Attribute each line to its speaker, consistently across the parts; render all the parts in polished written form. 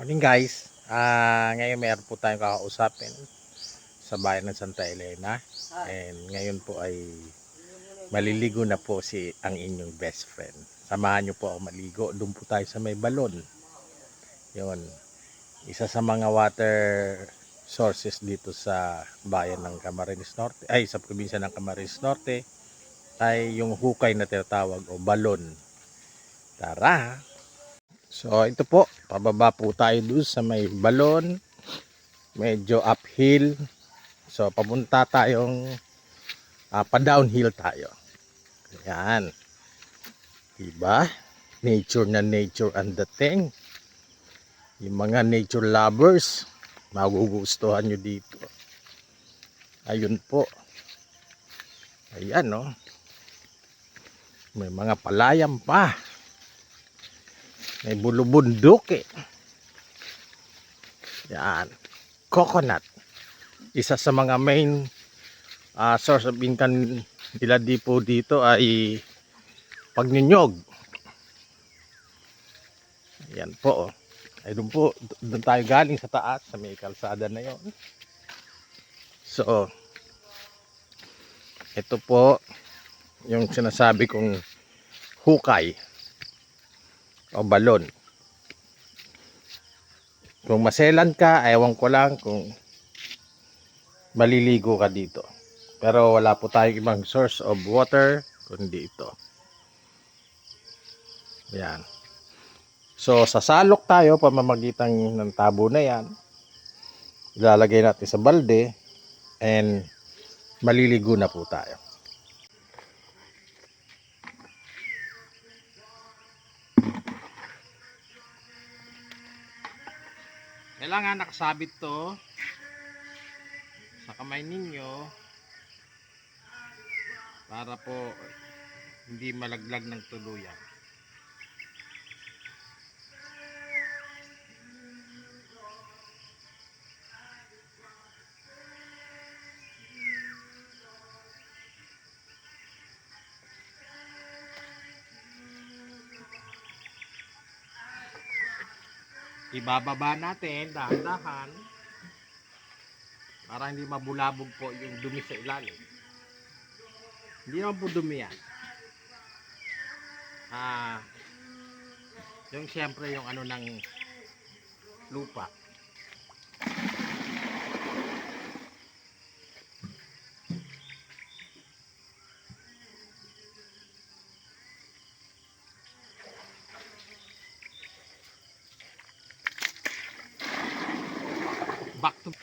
Speaker 1: Morning guys. Ngayon mayroon po tayong kakausapin sa bayan ng Santa Elena. And ngayon po ay maliligo na po ang inyong best friend. Samahan niyo po ako maligo. Doon po tayo sa may balon. Yun. Isa sa mga water sources dito sa bayan ng Camarines Norte. Ay, sa probinsya ng Camarines Norte ay yung hukay na tinatawag o balon. Tara! So ito po, pababa po tayo doon sa may balon, medyo uphill. So papunta tayong pa-downhill tayo. Yan. Diba? Nature na nature ang dating. Yung mga nature lovers, magugustuhan nyo dito. Ayun po. Ayan, no? May mga palayam pa. May bulubundok eh. Yan. Coconut. Isa sa mga main source of income nila dito ay pagnyunyog. Yan po. Ay doon po. Doon tayo galing sa taas. Sa may kalsada na yon. So, ito po yung sinasabi kong hukay o balon. Kung maselan ka, ewan ko lang kung maliligo ka dito. Pero wala po tayong ibang source of water kundi ito. Yan. So sasalok tayo pamamagitan ng tabo na yan. Ilalagay natin sa balde and maliligo na po tayo. Kailangan nakasabit to sa kamay ninyo para po hindi malaglag ng tuluyan. Ibababa natin dahan-dahan para hindi mabulabog po yung dumi sa ilalim. Hindi naman po dumi yan. Yung siyempre yung ano ng lupa. Back to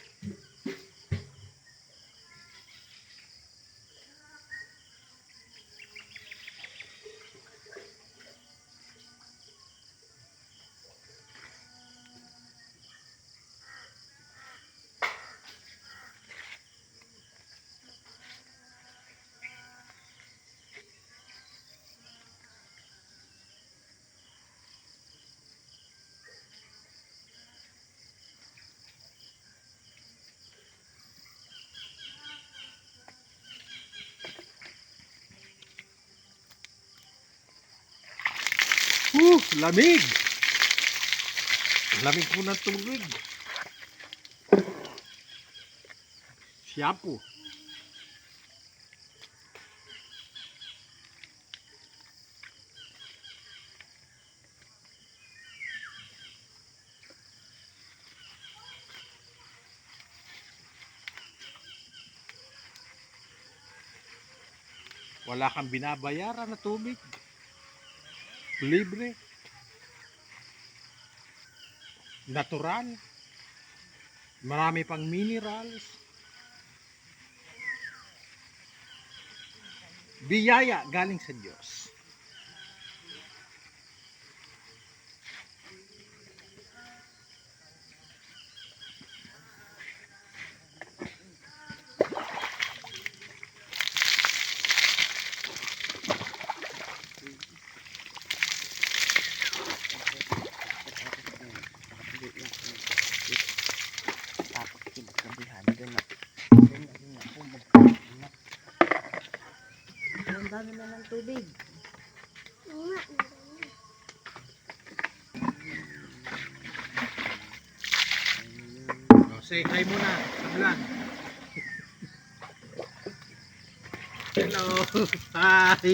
Speaker 1: lamig! Lamig po ng tubig. Shampoo. Wala kang binabayaran na tubig. Libre. Natural. Marami pang minerals. Biyaya galing sa Diyos.
Speaker 2: Ang dami na ng tubig.
Speaker 1: Say hi muna sa vlog. Hello. Hi.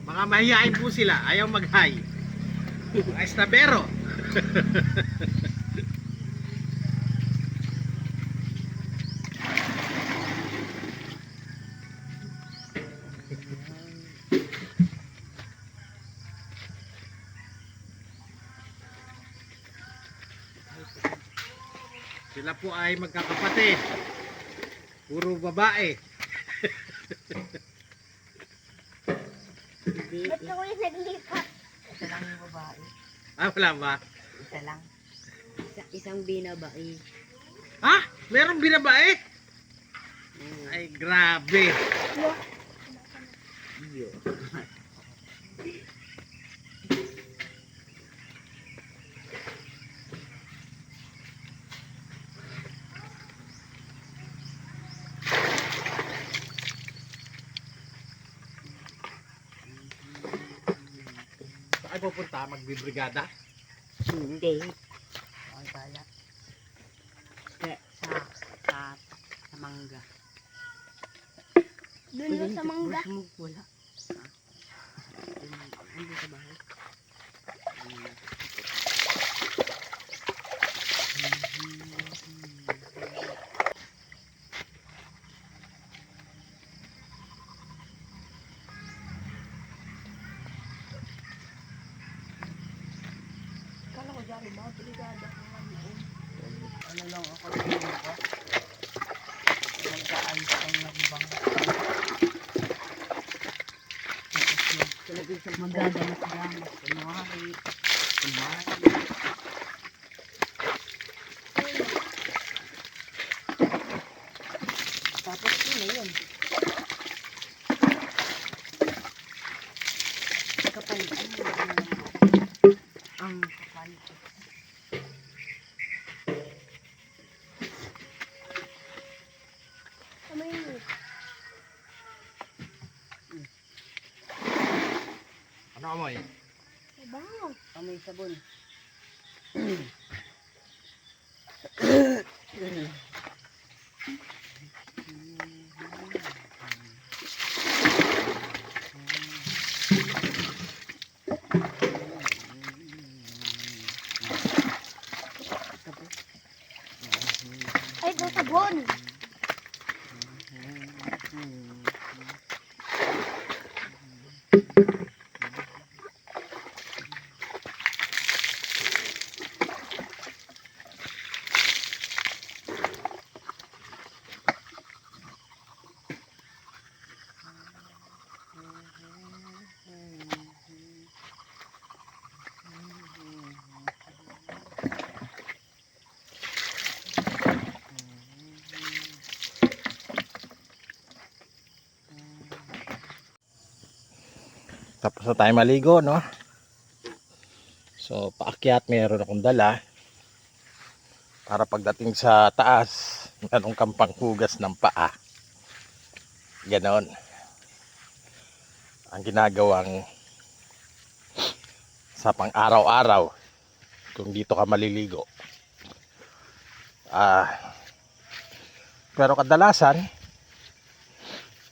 Speaker 1: Mga mahihain po sila. Ayaw mag-hi. Mga estabero. Sila po ay magkakapatid. Puro babae.
Speaker 3: Ba't ako yung naglipat?
Speaker 2: Isa lang yung babae.
Speaker 1: Ah, wala ba?
Speaker 2: Isa lang. Isang binabae.
Speaker 1: Ha? Merong binabae? Ay, grabe.
Speaker 2: Iyo.
Speaker 1: Saan pupunta? Magbibrigada?
Speaker 2: Hindi. Ay, pala. Sa mangga.
Speaker 3: Doon sa mangga.
Speaker 2: Wala. Hindi sa bahay. Kala ko dyan, mga brigada ko lang yun. Ano lang ako dito ko. Magkaayos ang nagbang. Magagamas lang. Kunwari. Tapos yun na yun. Kapalitan mo na ang kapalitan.
Speaker 3: Kamay mo.
Speaker 1: Ano amoy?
Speaker 3: Bango.
Speaker 2: Amoy sabon.
Speaker 3: Ay, ito sabon.
Speaker 1: Tapos na tayo maligo, no? So, paakyat meron akong dala para pagdating sa taas, merong kang panghugas ng paa. Ganon. Ang ginagawang sa pang-araw-araw kung dito ka maliligo. Pero kadalasan,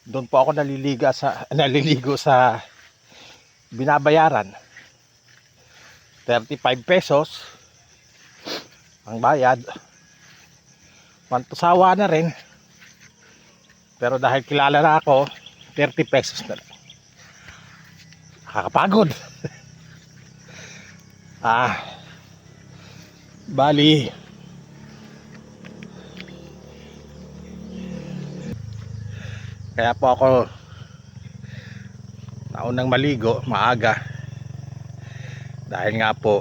Speaker 1: doon po ako naliligo sa binabayaran. 35 pesos ang bayad. Pantusawa na rin. Pero dahil kilala na ako, 30 pesos na lang. Nakakapagod. Bali, kaya po ako naunang maligo maaga dahil nga po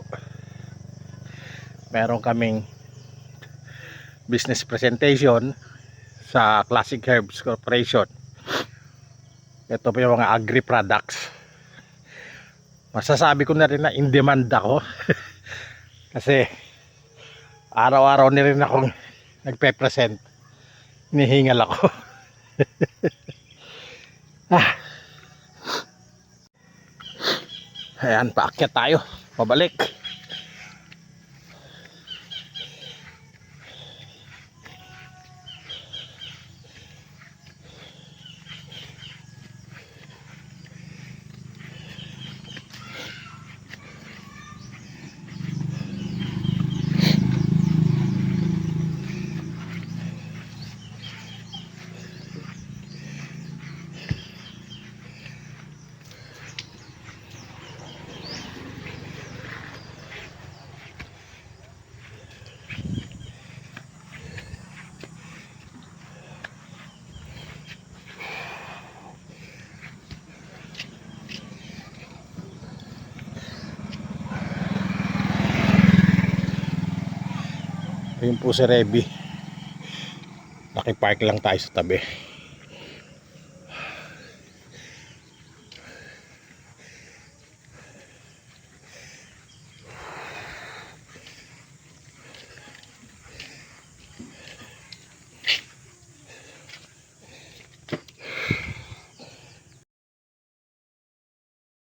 Speaker 1: meron kaming business presentation sa Classic Herbs Corporation. Ito po yung mga agri products. Masasabi ko na rin na in demand ako kasi araw-araw na rin akong nagpe-present, hinihingal ako. Ayan, paakyat tayo, pabalik. Ayun po si Reby. Nakipark lang tayo sa tabi.